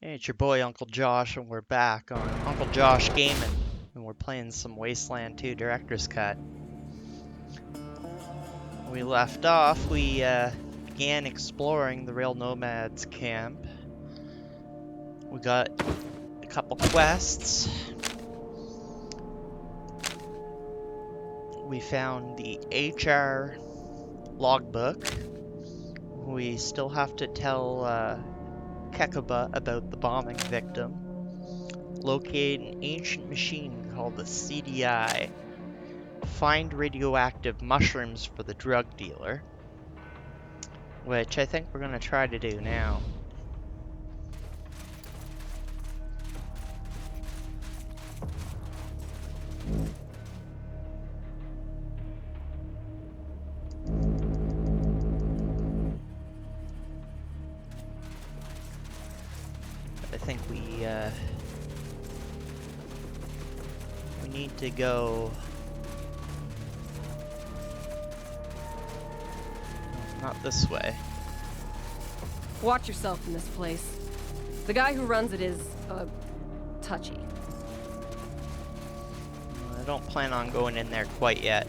Hey, it's your boy Uncle Josh, and we're back on Uncle Josh Gaming, and we're playing some Wasteland 2 Director's Cut. When we left off, we began exploring the Rail Nomads camp. We got a couple quests. We found the HR logbook. We still have to tell Kekaba about the bombing victim. Locate an ancient machine called the CDI. Find radioactive mushrooms for the drug dealer, which I think we're going to try to do now. I think we need to go. Not this way. Watch yourself in this place. The guy who runs it is, touchy. I don't plan on going in there quite yet.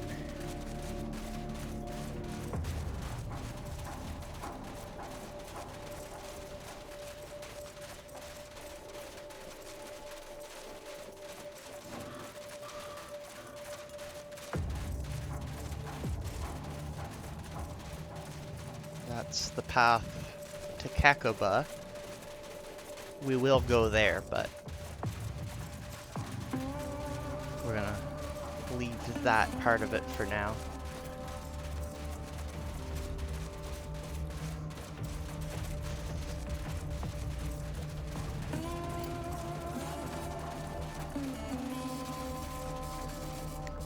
That's the path to Kekaba. We will go there, but we're gonna leave that part of it for now.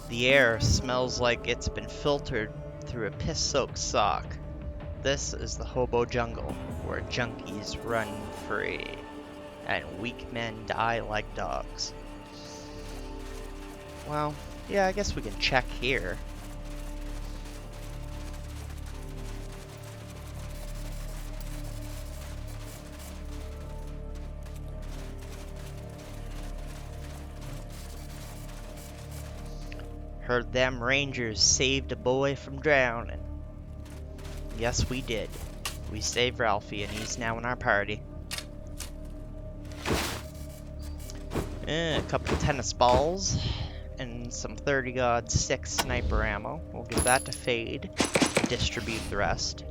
The air smells like it's been filtered through a piss-soaked sock. This is the hobo jungle, where junkies run free, and weak men die like dogs. Well, yeah, I guess we can check here. Heard them rangers saved a boy from drowning. Yes, we did. We saved Ralphie, and he's now in our party. A couple tennis balls, and some 30-06 sniper ammo. We'll give that to Fade, and distribute the rest.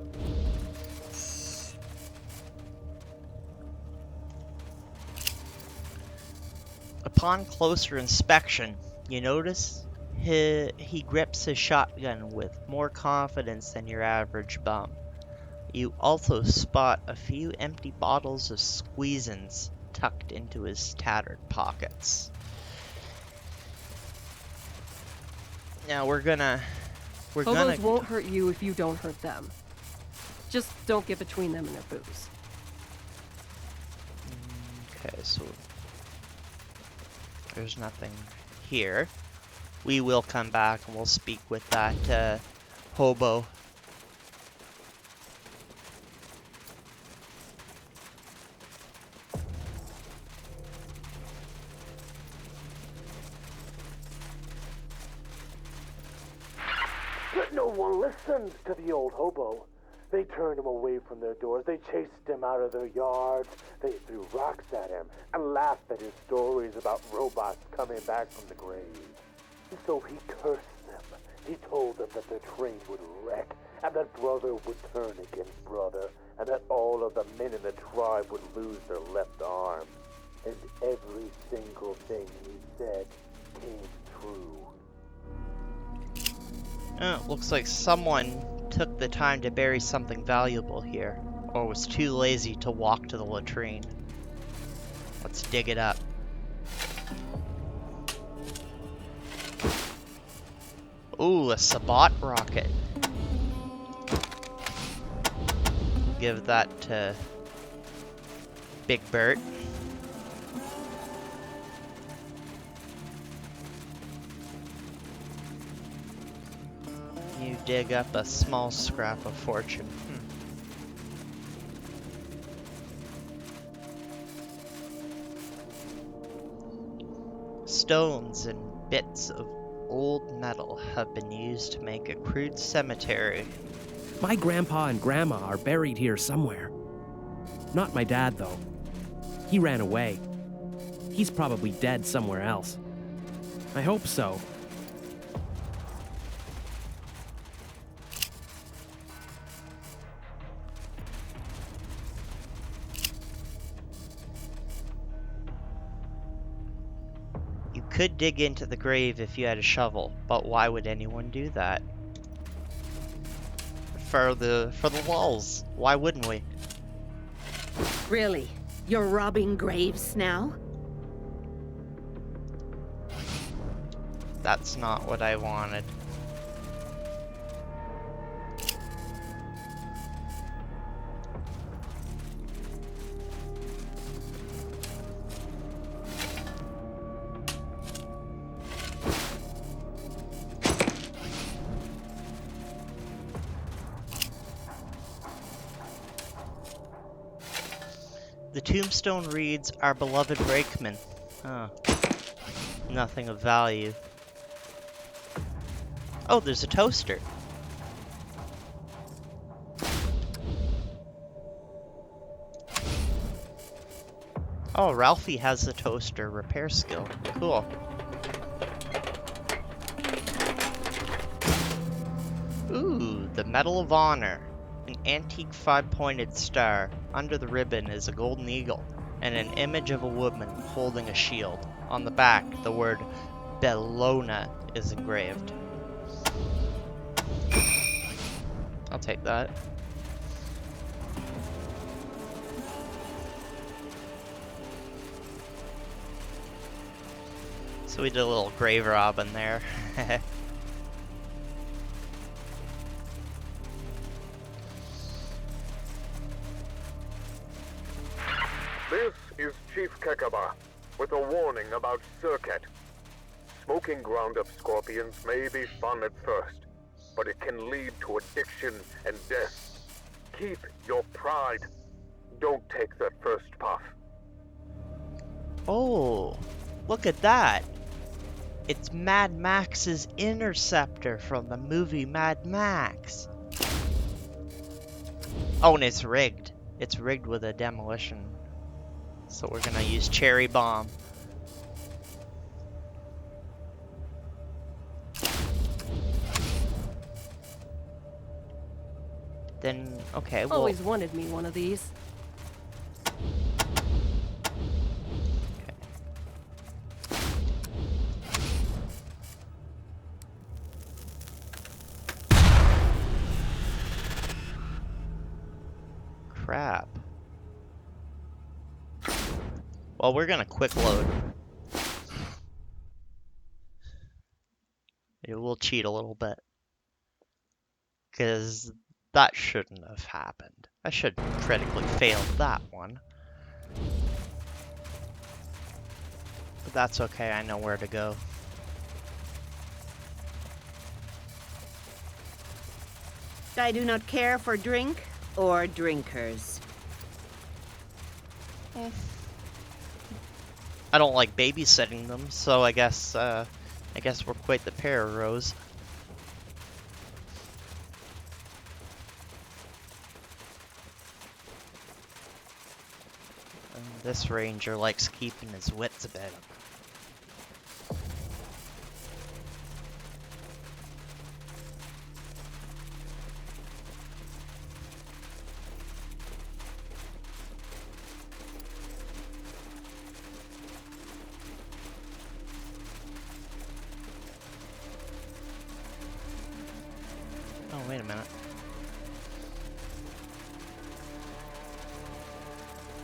Upon closer inspection, you notice he grips his shotgun with more confidence than your average bum. You also spot a few empty bottles of squeezins tucked into his tattered pockets. Now Hobos won't hurt you if you don't hurt them. Just don't get between them and their booze. Okay, so there's nothing here. We will come back and we'll speak with that hobo. But no one listened to the old hobo. They turned him away from their doors. They chased him out of their yards. They threw rocks at him and laughed at his stories about robots coming back from the grave. So he cursed them. He told them that their train would wreck, and that brother would turn against brother, and that all of the men in the tribe would lose their left arm. And every single thing he said came true. Looks like someone took the time to bury something valuable here, or was too lazy to walk to the latrine. Let's dig it up. Ooh, a Sabot rocket. Give that to Big Bert. You dig up a small scrap of fortune. Stones and bits of old metal have been used to make a crude cemetery. My grandpa and grandma are buried here somewhere. Not my dad, though. He ran away. He's probably dead somewhere else. I hope so. You could dig into the grave if you had a shovel, but why would anyone do that? For the lulz, why wouldn't we? Really? You're robbing graves now? That's not what I wanted. The tombstone reads, "Our beloved brakeman." Huh. Nothing of value. Oh, there's a toaster. Oh, Ralphie has the toaster repair skill. Cool. Ooh, the Medal of Honor. An antique 5-pointed star. Under the ribbon is a golden eagle and an image of a woman holding a shield. On the back, the word Bellona is engraved. I'll take that. So we did a little grave robbing there. This is Chief Kekaba, with a warning about serket. Smoking ground-up scorpions may be fun at first, but it can lead to addiction and death. Keep your pride. Don't take that first puff. Oh, look at that. It's Mad Max's interceptor from the movie Mad Max. Oh, and it's rigged. It's rigged with a demolition. So we're gonna use cherry bomb. Then, okay, well... Always wanted me one of these. Crap. Well, we're gonna quick load. We'll cheat a little bit. Because that shouldn't have happened. I should critically failed that one. But that's okay, I know where to go. I do not care for drink or drinkers. I don't like babysitting them, so I guess we're quite the pair, Rose. And this ranger likes keeping his wits about him. Oh, wait a minute.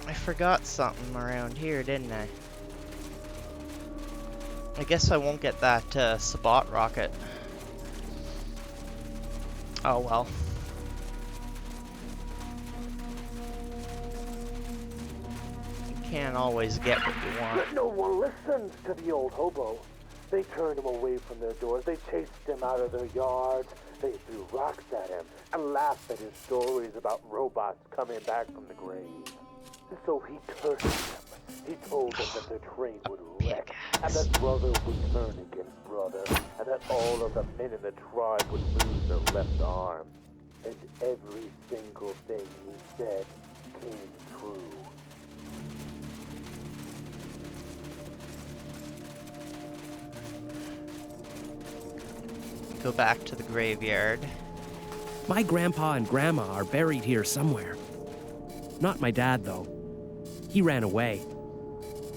I forgot something around here, didn't I? I guess I won't get that Sabot rocket. Oh well. You can't always get what you want. But no one listens to the old hobo. They turned him away from their doors. They chased him out of their yards. They threw rocks at him and laughed at his stories about robots coming back from the grave. So he cursed them, He told them that their train would wreck, and pickaxe. that brother would turn against brother, and that all of the men in the tribe would lose their left arm. And every single thing he said came true. Go back to the graveyard. My grandpa and grandma are buried here somewhere. Not my dad, though. He ran away.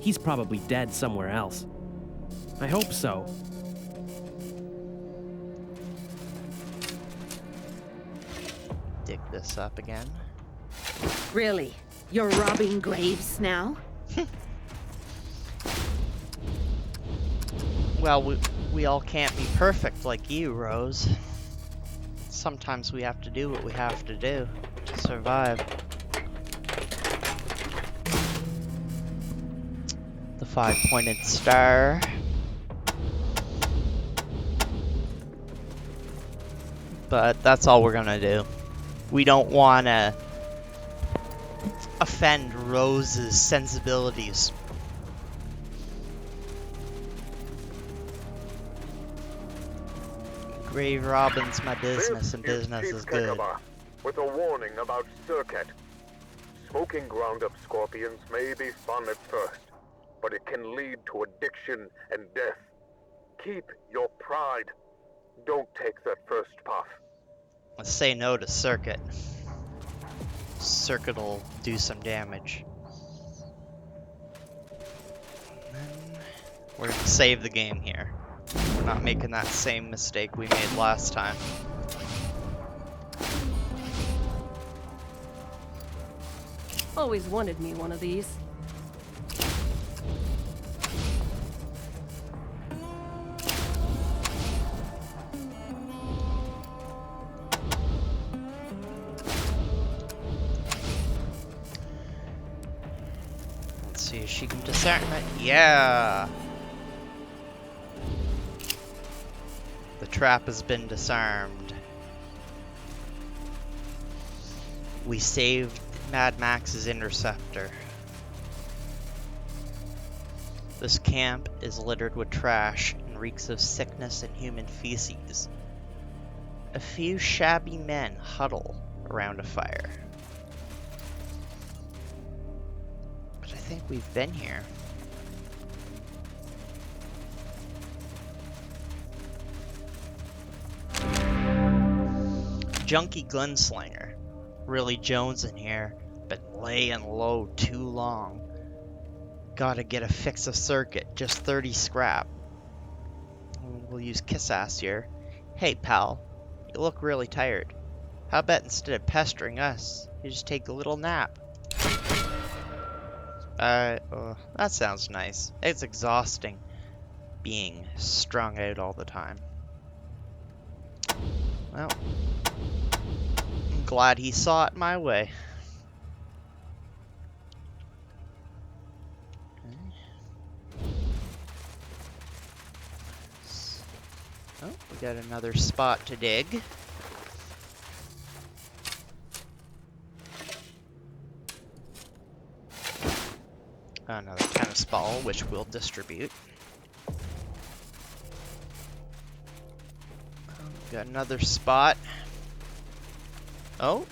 He's probably dead somewhere else. I hope so. Dig this up again. Really? You're robbing graves now? Well, we all can't be perfect like you, Rose. Sometimes we have to do what we have to do to survive. The 5-pointed star. But that's all we're gonna do. We don't want to offend Rose's sensibilities. Grave robbing's my business, and business Chief is good. Kekaba, with a warning about serket. Smoking ground-up scorpions may be fun at first, but it can lead to addiction and death. Keep your pride. Don't take that first puff. Let's say no to serket. Serket will do some damage. We're gonna save the game here. We're not making that same mistake we made last time. Always wanted me one of these. Let's see if she can discern it. Yeah! The trap has been disarmed. We saved Mad Max's interceptor. This camp is littered with trash and reeks of sickness and human feces. A few shabby men huddle around a fire. But I think we've been here. Junkie gunslinger. Really Jones in here. Been laying low too long. Gotta get a fix of serket. Just 30 scrap. We'll use kiss ass here. Hey pal, you look really tired. How about instead of pestering us, you just take a little nap? That sounds nice. It's exhausting being strung out all the time. Well, I'm glad he saw it my way. Oh, we got another spot to dig. Another tennis ball, which we'll distribute. Got another spot. Oh.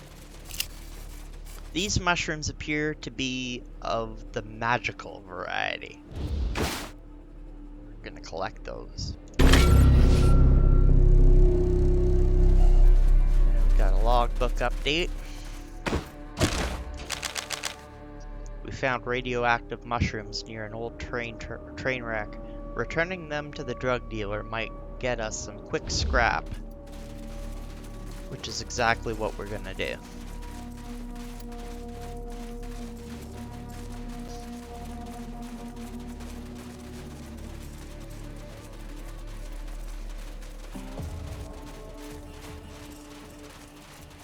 These mushrooms appear to be of the magical variety. We're gonna collect those. Got a logbook update. We found radioactive mushrooms near an old train wreck. Returning them to the drug dealer might get us some quick scrap, which is exactly what we're gonna do.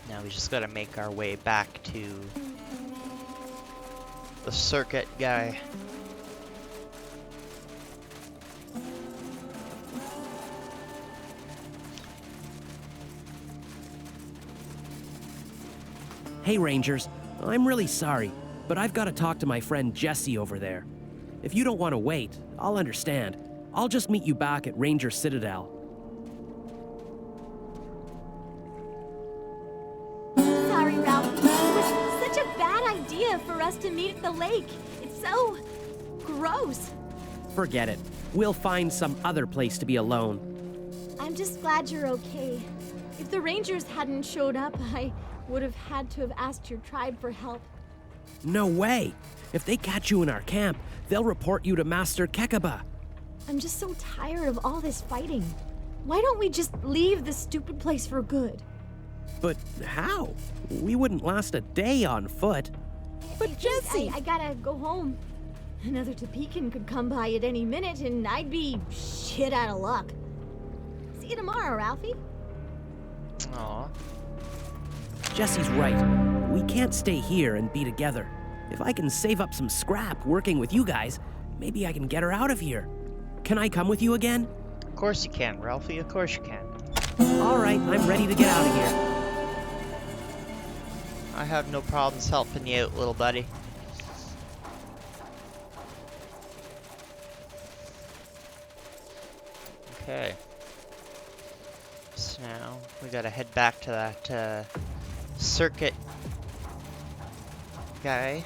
Now we just gotta make our way back to the serket guy. Hey, Rangers. I'm really sorry, but I've got to talk to my friend Jesse over there. If you don't want to wait, I'll understand. I'll just meet you back at Ranger Citadel. Sorry, Ralph. It was such a bad idea for us to meet at the lake. It's so gross. Forget it. We'll find some other place to be alone. I'm just glad you're okay. If the Rangers hadn't showed up, I would have had to have asked your tribe for help. No way! If they catch you in our camp, they'll report you to Master Kekaba. I'm just so tired of all this fighting. Why don't we just leave this stupid place for good? But how? We wouldn't last a day on foot. But Jesse! I gotta go home. Another Topekan could come by at any minute and I'd be shit out of luck. See you tomorrow, Ralphie. Aw. Jesse's right. We can't stay here and be together. If I can save up some scrap working with you guys, maybe I can get her out of here. Can I come with you again? Of course you can, Ralphie. Of course you can. All right, I'm ready to get out of here. I have no problems helping you out, little buddy. Okay. So now we gotta head back to that serket guy.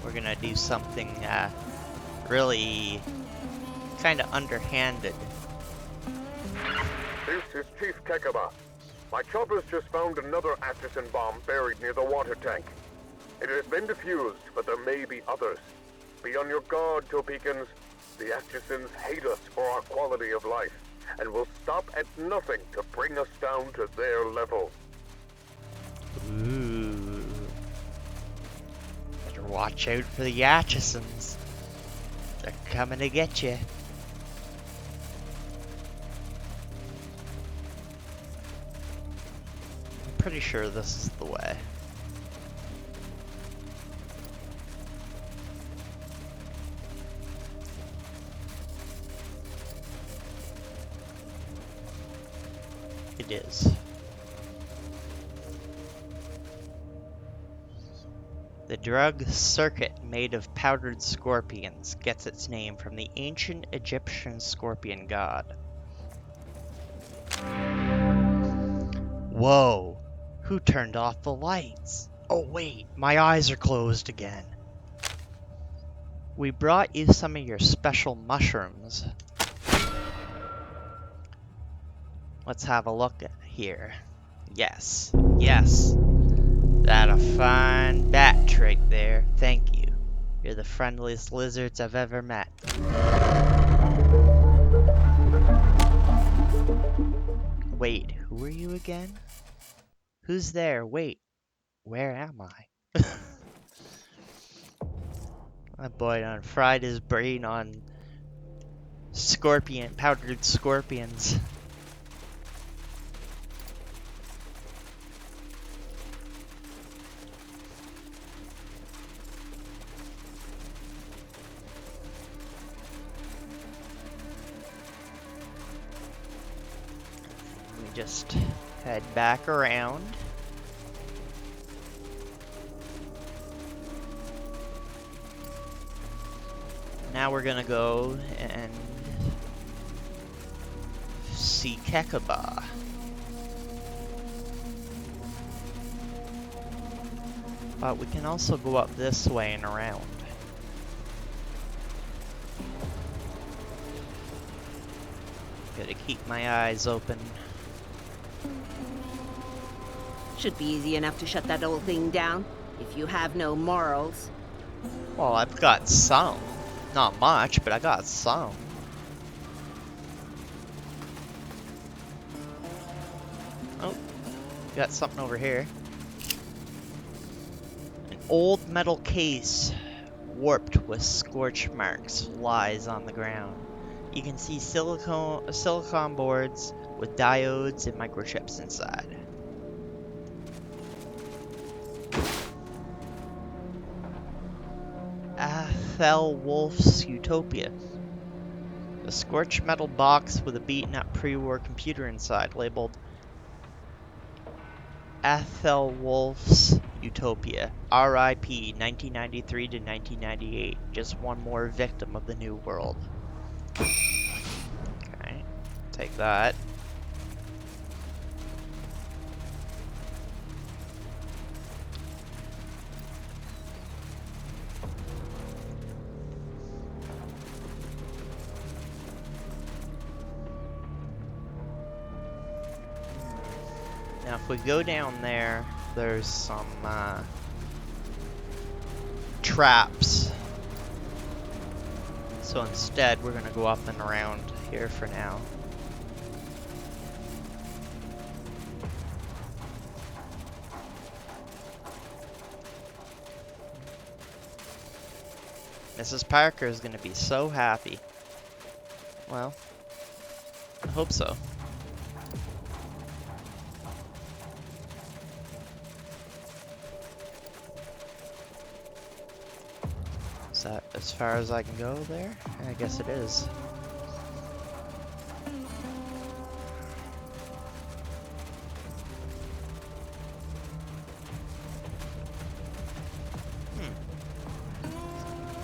We're gonna do something really kind of underhanded. This is Chief Kekaba. My choppers just found another Atchison bomb buried near the water tank. It has been defused, but there may be others. Be on your guard, Topekans. The Atchisons hate us for our quality of life, and will stop at nothing to bring us down to their level. Ooh. Better watch out for the Atchisons. They're coming to get you. I'm pretty sure this is the way. It is. The drug serket, made of powdered scorpions, gets its name from the ancient Egyptian scorpion god. Whoa! Who turned off the lights? Oh wait, my eyes are closed again. We brought you some of your special mushrooms. Let's have a look at here. Yes, yes. That a fine bat trait there. Thank you. You're the friendliest lizards I've ever met. Wait, who are you again? Who's there? Wait, where am I? My boy done fried his brain on powdered scorpions. Just head back around. Now we're gonna go and see Kekaba. But we can also go up this way and around. Gotta keep my eyes open. Should be easy enough to shut that old thing down, if you have no morals. Well, I've got some. Not much, but I got some. Oh, got something over here. An old metal case, warped with scorch marks, lies on the ground. You can see silicon boards with diodes and microchips inside. Athelwolf's Utopia. A scorched metal box with a beaten-up pre-war computer inside, labeled Athelwolf's Utopia, RIP 1993 to 1998. Just one more victim of the New World. Okay, take that. Now if we go down there, there's some traps. So instead, we're gonna go up and around here for now. Mrs. Parker is gonna be so happy. Well, I hope so. Is that as far as I can go there? I guess it is.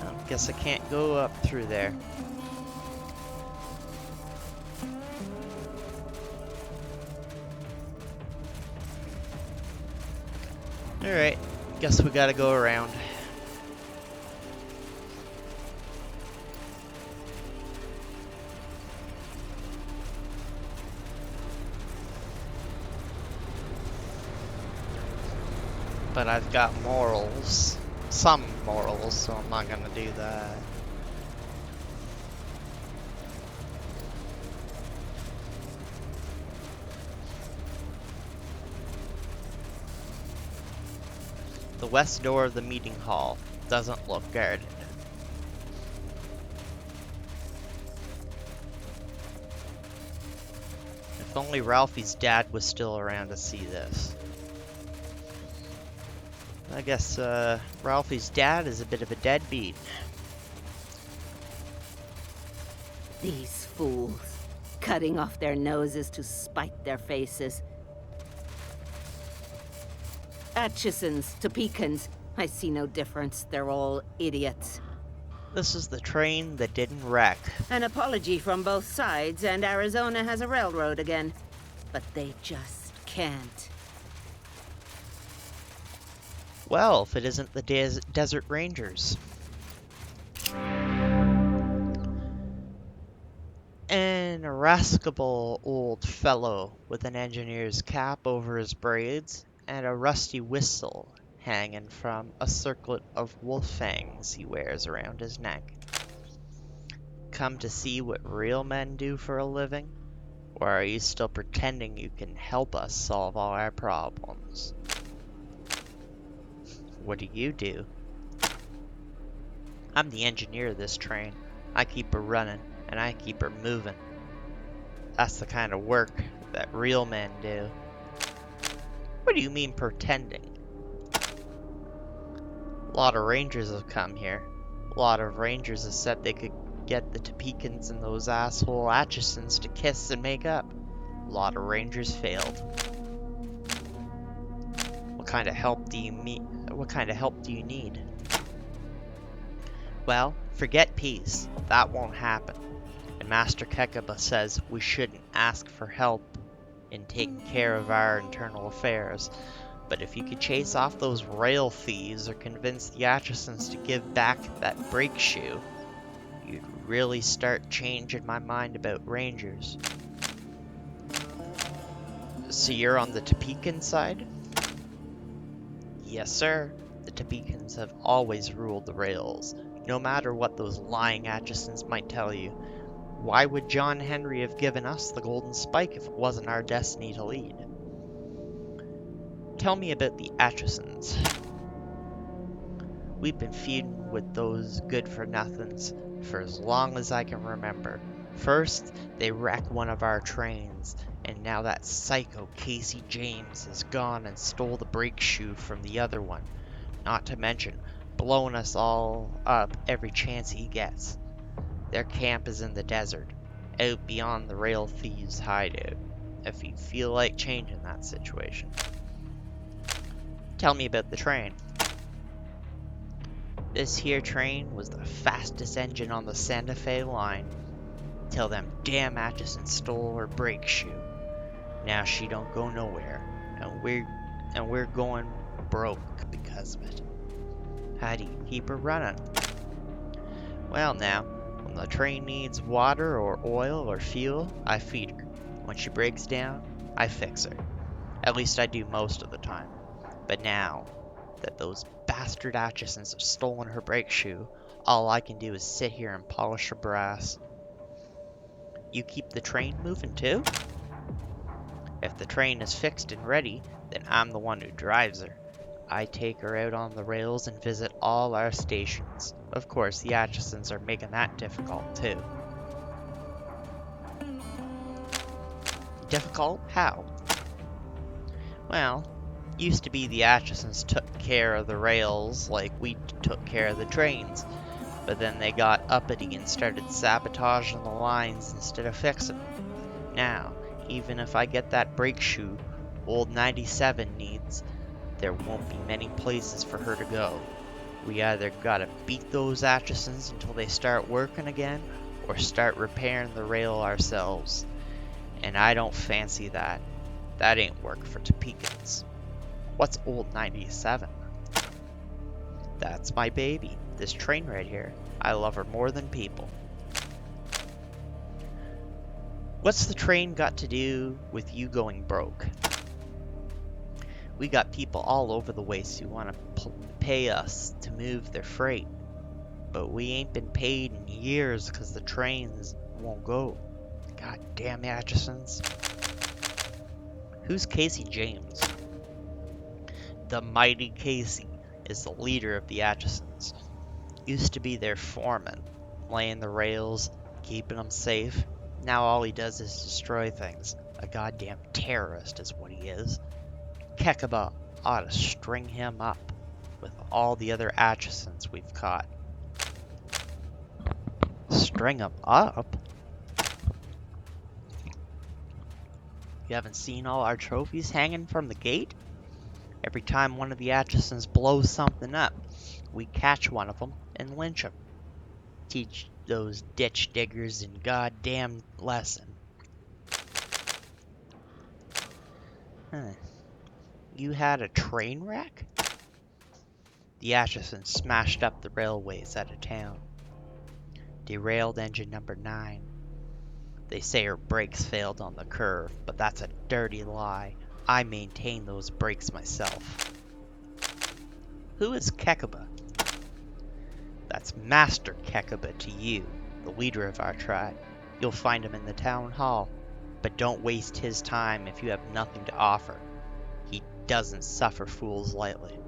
Well, guess I can't go up through there. Alright, guess we gotta go around. But I've got morals. Some morals, so I'm not gonna do that. The west door of the meeting hall doesn't look guarded. If only Ralphie's dad was still around to see this. I guess Ralphie's dad is a bit of a deadbeat. These fools, cutting off their noses to spite their faces. Atchisons, Topekans, I see no difference. They're all idiots. This is the train that didn't wreck. An apology from both sides, and Arizona has a railroad again. But they just can't. Well, if it isn't the Desert Rangers. An irascible old fellow with an engineer's cap over his braids and a rusty whistle hanging from a circlet of wolf fangs he wears around his neck. Come to see what real men do for a living? Or are you still pretending you can help us solve all our problems? What do you do? I'm the engineer of this train. I keep her running, and I keep her moving. That's the kind of work that real men do. What do you mean pretending? A lot of rangers have come here. A lot of rangers have said they could get the Topekans and those asshole Atchisons to kiss and make up. A lot of rangers failed. What kind of help do you need? Well, forget peace. That won't happen. And Master Kekaba says we shouldn't ask for help in taking care of our internal affairs. But if you could chase off those rail thieves or convince the Atchisons to give back that brake shoe, you'd really start changing my mind about rangers. So you're on the Topekan side? Yes, sir. The Topekans have always ruled the rails, no matter what those lying Atchisons might tell you. Why would John Henry have given us the golden spike if it wasn't our destiny to lead? Tell me about the Atchisons. We've been feuding with those good-for-nothings for as long as I can remember. First, they wrecked one of our trains, and now that psycho Casey James has gone and stole the brake shoe from the other one. Not to mention, blowing us all up every chance he gets. Their camp is in the desert, out beyond the rail thieves' hideout, if you feel like changing that situation. Tell me about the train. This here train was the fastest engine on the Santa Fe line, till them damn Atchisons stole her brake shoe. Now she don't go nowhere, and we're going broke because of it. How do you keep her running? Well now, when the train needs water or oil or fuel, I feed her. When she breaks down, I fix her. At least I do most of the time. But now that those bastard Atchisons have stolen her brake shoe, all I can do is sit here and polish her brass. You keep the train moving too? If the train is fixed and ready, then I'm the one who drives her. I take her out on the rails and visit all our stations. Of course, the Atchisons are making that difficult too. Difficult? How? Well, used to be the Atchisons took care of the rails like we took care of the trains. But then they got uppity and started sabotaging the lines instead of fixing them. Now, even if I get that brake shoe old 97 needs, there won't be many places for her to go. We either gotta beat those Atchisons until they start working again, or start repairing the rail ourselves. And I don't fancy that. That ain't work for Topekans. What's old 97? That's my baby. This train right here. I love her more than people. What's the train got to do with you going broke? We got people all over the waste who want to pay us to move their freight. But we ain't been paid in years because the trains won't go. God damn the Atchisons. Who's Casey James? The mighty Casey is the leader of the Atchisons. Used to be their foreman, laying the rails, keeping them safe. Now all he does is destroy things. A goddamn terrorist is what he is. Kekaba ought to string him up with all the other Atchisons we've caught. String him up? You haven't seen all our trophies hanging from the gate? Every time one of the Atchisons blows something up, we catch one of them and lynch him. Teach those ditch diggers a goddamn lesson. You had a train wreck? The Atchisons smashed up the railways out of town. Derailed engine number 9. They say her brakes failed on the curve, but that's a dirty lie. I maintain those brakes myself. Who is Kekaba? That's Master Kekaba to you, the leader of our tribe. You'll find him in the town hall, but don't waste his time if you have nothing to offer. He doesn't suffer fools lightly.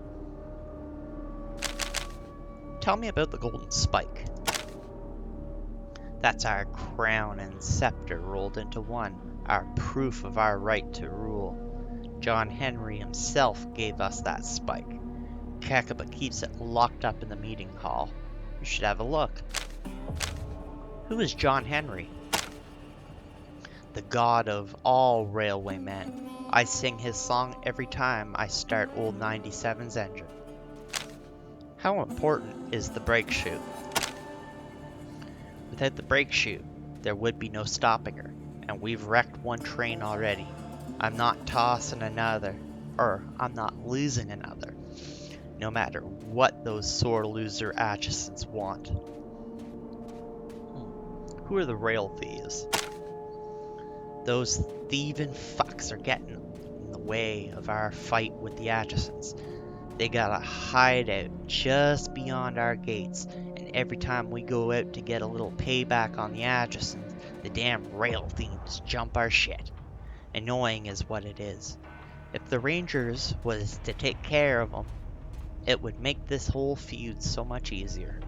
Tell me about the golden spike. That's our crown and scepter rolled into one, our proof of our right to rule. John Henry himself gave us that spike. Kekaba keeps it locked up in the meeting hall. You should have a look. Who is John Henry? The god of all railway men. I sing his song every time I start old 97's engine. How important is the brake shoe? Without the brake shoe, there would be no stopping her, and we've wrecked one train already. I'm not tossing another, or I'm not losing another, no matter what those sore loser Atchisons want. Who are the rail thieves? Those thieving fucks are getting in the way of our fight with the Atchisons. They got a hideout just beyond our gates, and every time we go out to get a little payback on the Atchisons, the damn rail thieves jump our shit. Annoying is what it is. If the Rangers was to take care of them, it would make this whole feud so much easier.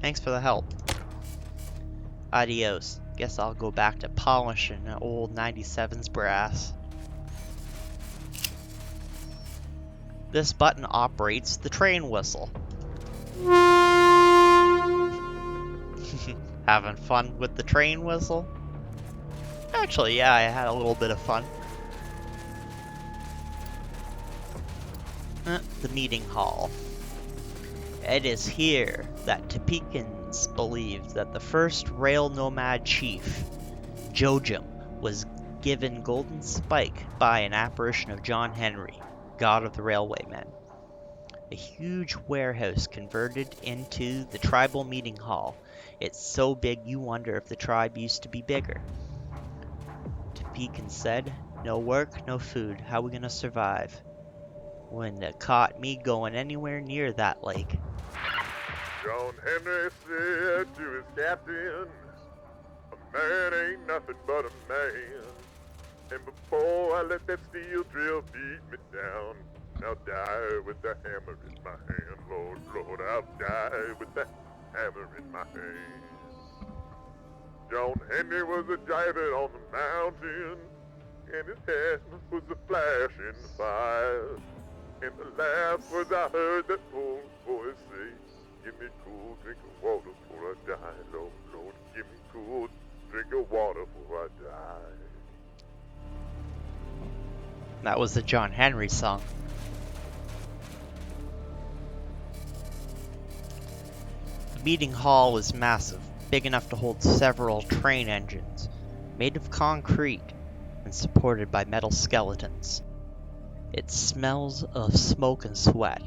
Thanks for the help. Adios. Guess I'll go back to polishing old 97's brass. This button operates the train whistle. Having fun with the train whistle? Actually, yeah, I had a little bit of fun. The meeting hall. It is here that Topekans believed that the first rail nomad chief, Jojum, was given Golden Spike by an apparition of John Henry, god of the railwaymen. A huge warehouse converted into the tribal meeting hall. It's so big you wonder if the tribe used to be bigger. Topekans said, "No work, no food. How we gonna survive?" When they caught me going anywhere near that lake. John Henry said to his captain, "A man ain't nothing but a man. And before I let that steel drill beat me down, I'll die with the hammer in my hand. Lord, Lord, I'll die with the hammer in my hand." John Henry was a driving on the mountain, and his head was a flashing fire. And the last words I heard that old voice say, "Give me cool drink of water before I die, Lord, Lord, give me cool drink of water before I die." That was the John Henry song. The meeting hall was massive, big enough to hold several train engines, made of concrete and supported by metal skeletons. It smells of smoke and sweat.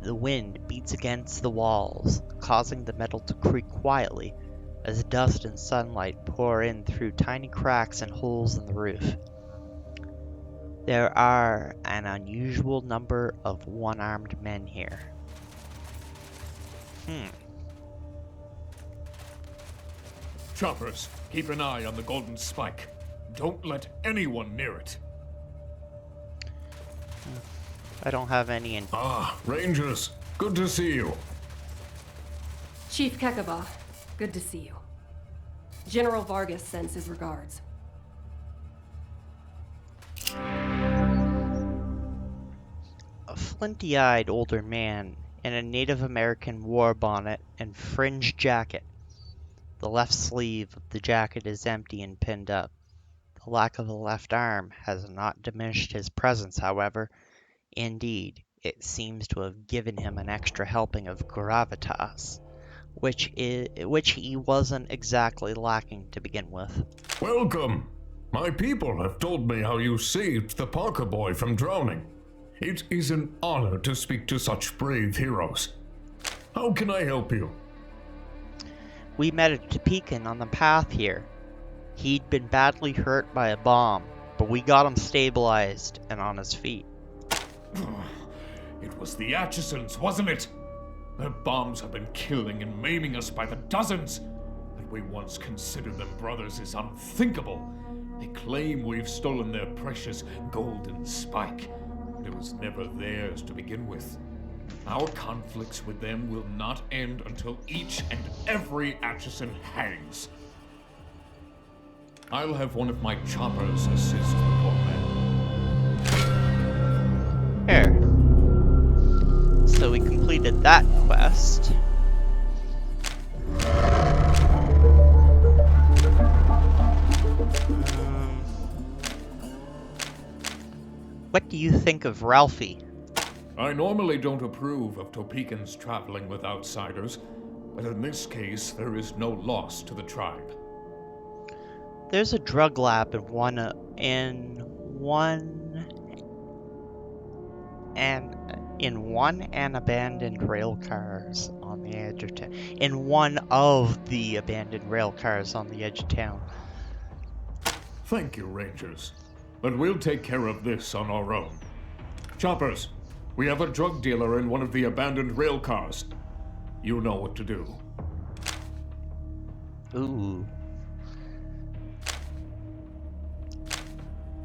The wind beats against the walls, causing the metal to creak quietly as dust and sunlight pour in through tiny cracks and holes in the roof. There are an unusual number of one-armed men here. Choppers, keep an eye on the Golden Spike. Don't let anyone near it. I don't have any in. Ah, Rangers, good to see you. Chief Kekaba, good to see you. General Vargas sends his regards. A flinty-eyed older man in a Native American war bonnet and fringed jacket. The left sleeve of the jacket is empty and pinned up. The lack of a left arm has not diminished his presence, however. Indeed, it seems to have given him an extra helping of gravitas, which he wasn't exactly lacking to begin with. Welcome. My people have told me how you saved the Parker boy from drowning. It is an honor to speak to such brave heroes. How can I help you? We met a Topekan on the path here. He'd been badly hurt by a bomb, but we got him stabilized and on his feet. It was the Atchisons, wasn't it? Their bombs have been killing and maiming us by the dozens. That we once considered them brothers is unthinkable. They claim we've stolen their precious Golden Spike, but it was never theirs to begin with. Our conflicts with them will not end until each and every Atchison hangs. I'll have one of my choppers assist the poor man. Here. So we completed that quest. What do you think of Ralphie? I normally don't approve of Topekans traveling with outsiders, but in this case, there is no loss to the tribe. There's a drug lab in one and abandoned rail cars on the edge of town. In one of the abandoned rail cars on the edge of town. Thank you, Rangers. But we'll take care of this on our own. Choppers, we have a drug dealer in one of the abandoned rail cars. You know what to do. Ooh.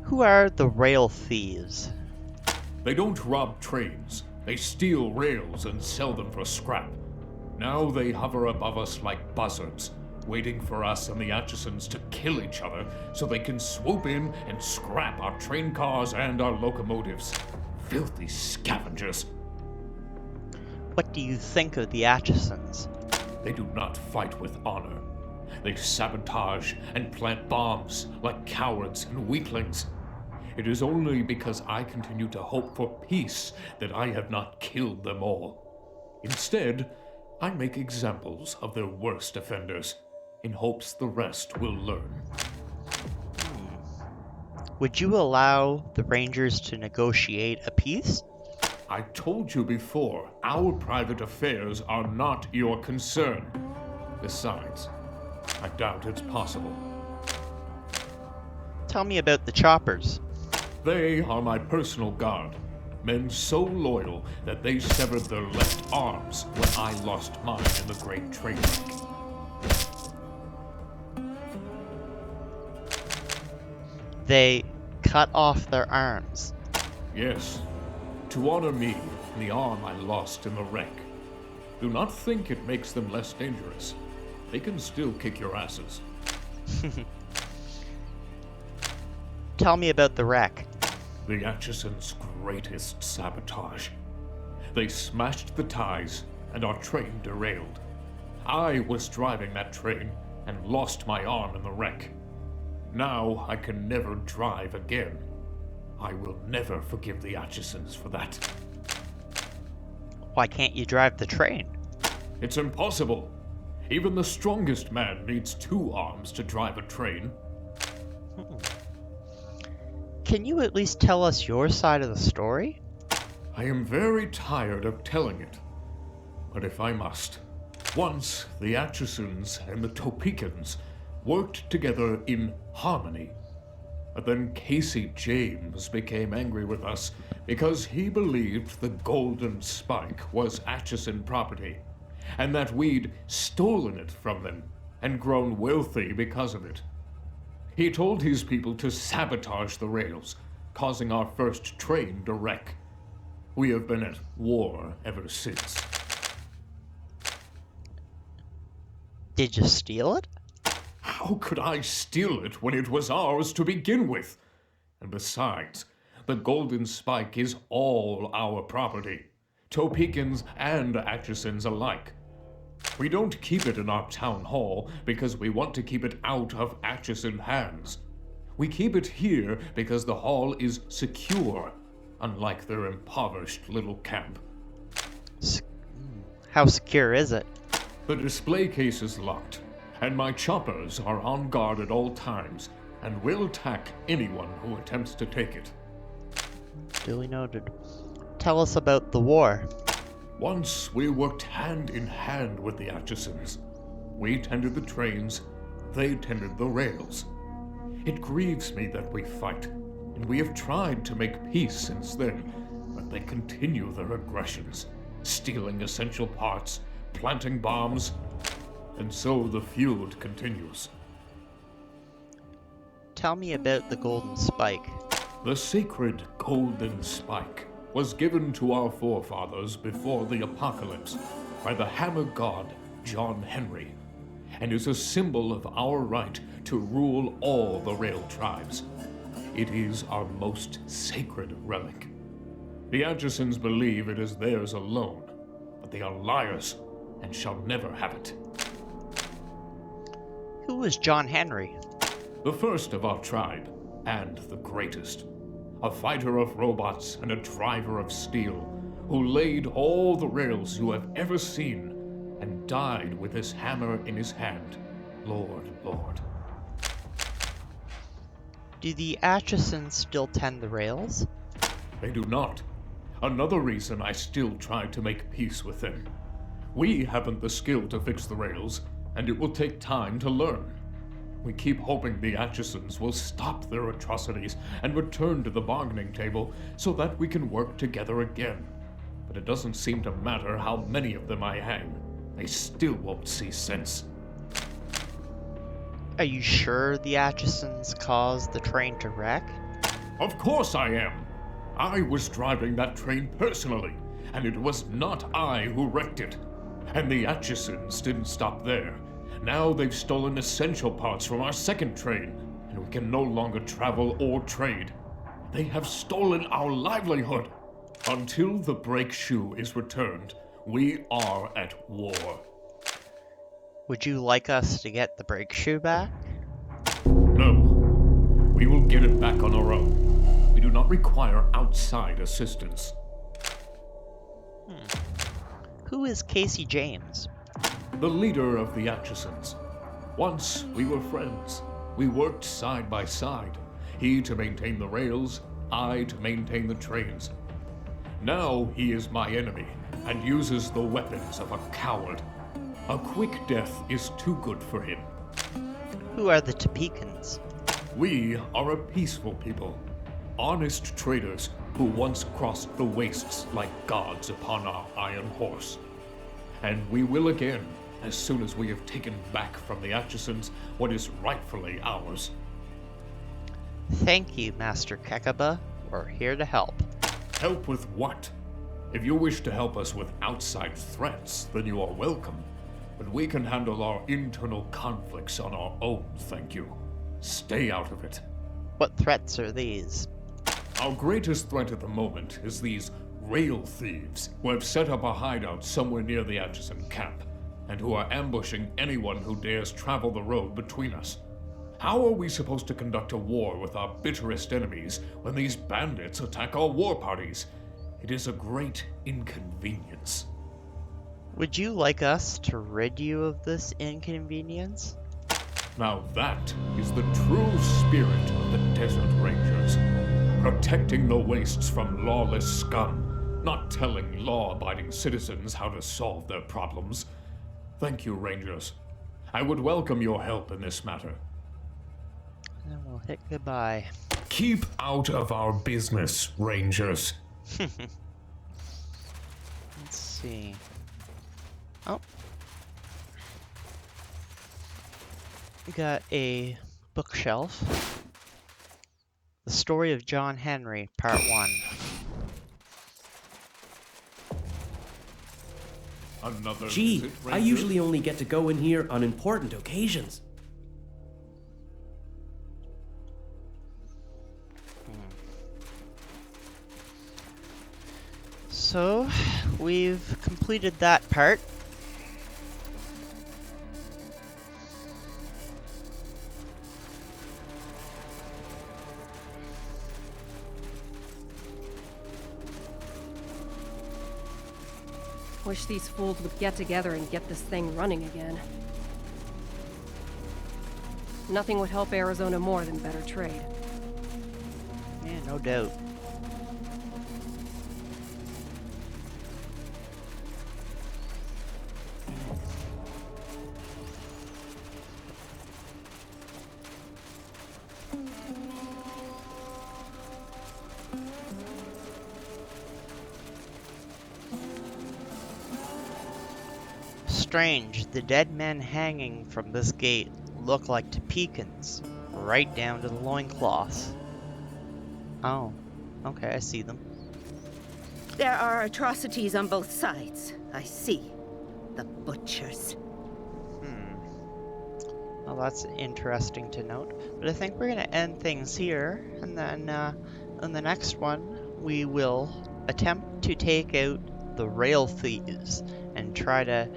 Who are the rail thieves? They don't rob trains. They steal rails and sell them for scrap. Now they hover above us like buzzards, waiting for us and the Atchisons to kill each other so they can swoop in and scrap our train cars and our locomotives. Filthy scavengers. What do you think of the Atchisons? They do not fight with honor. They sabotage and plant bombs like cowards and weaklings. It is only because I continue to hope for peace that I have not killed them all. Instead, I make examples of their worst offenders, in hopes the rest will learn. Would you allow the Rangers to negotiate a peace? I told you before, our private affairs are not your concern. Besides, I doubt it's possible. Tell me about the choppers. They are my personal guard. Men so loyal that they severed their left arms when I lost mine in the Great Train Wreck. They cut off their arms. Yes, to honor me and the arm I lost in the wreck. Do not think it makes them less dangerous. They can still kick your asses. Tell me about the wreck. The Atchisons' greatest sabotage. They smashed the ties, and our train derailed. I was driving that train and lost my arm in the wreck. Now I can never drive again. I will never forgive the Atchisons for that. Why can't you drive the train? It's impossible. Even the strongest man needs 2 arms to drive a train. Can you at least tell us your side of the story? I am very tired of telling it, but if I must. Once, the Atchisons and the Topekans worked together in harmony. But then Casey James became angry with us because he believed the Golden Spike was Atchison property, and that we'd stolen it from them and grown wealthy because of it. He told his people to sabotage the rails, causing our first train to wreck. We have been at war ever since. Did you steal it? How could I steal it when it was ours to begin with? And besides, the Golden Spike is all our property, Topekans and Atchisons alike. We don't keep it in our town hall because we want to keep it out of Atchison hands. We keep it here because the hall is secure, unlike their impoverished little camp. How secure is it? The display case is locked, and my choppers are on guard at all times and will attack anyone who attempts to take it. Duly noted. Tell us about the war. Once we worked hand in hand with the Atchisons. We tended the trains, they tended the rails. It grieves me that we fight, and we have tried to make peace since then, but they continue their aggressions, stealing essential parts, planting bombs, and so the feud continues. Tell me about the Golden Spike. The sacred Golden Spike was given to our forefathers before the apocalypse by the hammer god John Henry, and is a symbol of our right to rule all the rail tribes. It is our most sacred relic. The Atchisons believe it is theirs alone, but they are liars and shall never have it. Who was John Henry? The first of our tribe, and the greatest. A fighter of robots and a driver of steel, who laid all the rails you have ever seen, and died with his hammer in his hand. Lord. Do the Atchisons still tend the rails? They do not. Another reason I still try to make peace with them. We haven't the skill to fix the rails, and it will take time to learn. We keep hoping the Atchisons will stop their atrocities and return to the bargaining table so that we can work together again. But it doesn't seem to matter how many of them I hang. They still won't see sense. Are you sure the Atchisons caused the train to wreck? Of course I am. I was driving that train personally, and it was not I who wrecked it. And the Atchisons didn't stop there. Now they've stolen essential parts from our second train, and we can no longer travel or trade. They have stolen our livelihood. Until the brake shoe is returned, We are at war. Would you like us to get the brake shoe back? No. We will get it back on our own. We do not require outside assistance. Who is Casey James? The leader of the Atchisons. Once we were friends. We worked side by side. He to maintain the rails, I to maintain the trains. Now he is my enemy and uses the weapons of a coward. A quick death is too good for him. Who are the Topekans? We are a peaceful people, honest traders who once crossed the wastes like gods upon our iron horse. And we will again, as soon as we have taken back from the Atchisons what is rightfully ours. Thank you, Master Kekaba. We're here to help. Help with what? If you wish to help us with outside threats, then you are welcome. But we can handle our internal conflicts on our own, thank you. Stay out of it. What threats are these? Our greatest threat at the moment is these rail thieves who have set up a hideout somewhere near the Atchison camp, and who are ambushing anyone who dares travel the road between us. How are we supposed to conduct a war with our bitterest enemies when these bandits attack our war parties? It is a great inconvenience. Would you like us to rid you of this inconvenience? Now that is the true spirit of the Desert Rangers. Protecting the wastes from lawless scum, not telling law-abiding citizens how to solve their problems. Thank you, Rangers. I would welcome your help in this matter. And we'll hit goodbye. Keep out of our business, Rangers. Let's see. Oh. We got a bookshelf. The Story of John Henry, Part 1. Another Gee, visit, I Ranger? usually only get to go in here on important occasions. So, we've completed that part. Wish these fools would get together and get this thing running again. Nothing would help Arizona more than better trade. Yeah, no doubt. Strange, the dead men hanging from this gate look like Topekans, right down to the loincloths. Oh, okay, I see them. There are atrocities on both sides. I see. The butchers. Well, that's interesting to note. But I think we're going to end things here, and then in the next one, we will attempt to take out the rail thieves and try to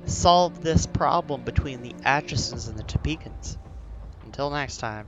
solve this problem between the Atchisons and the Topekans. Until next time.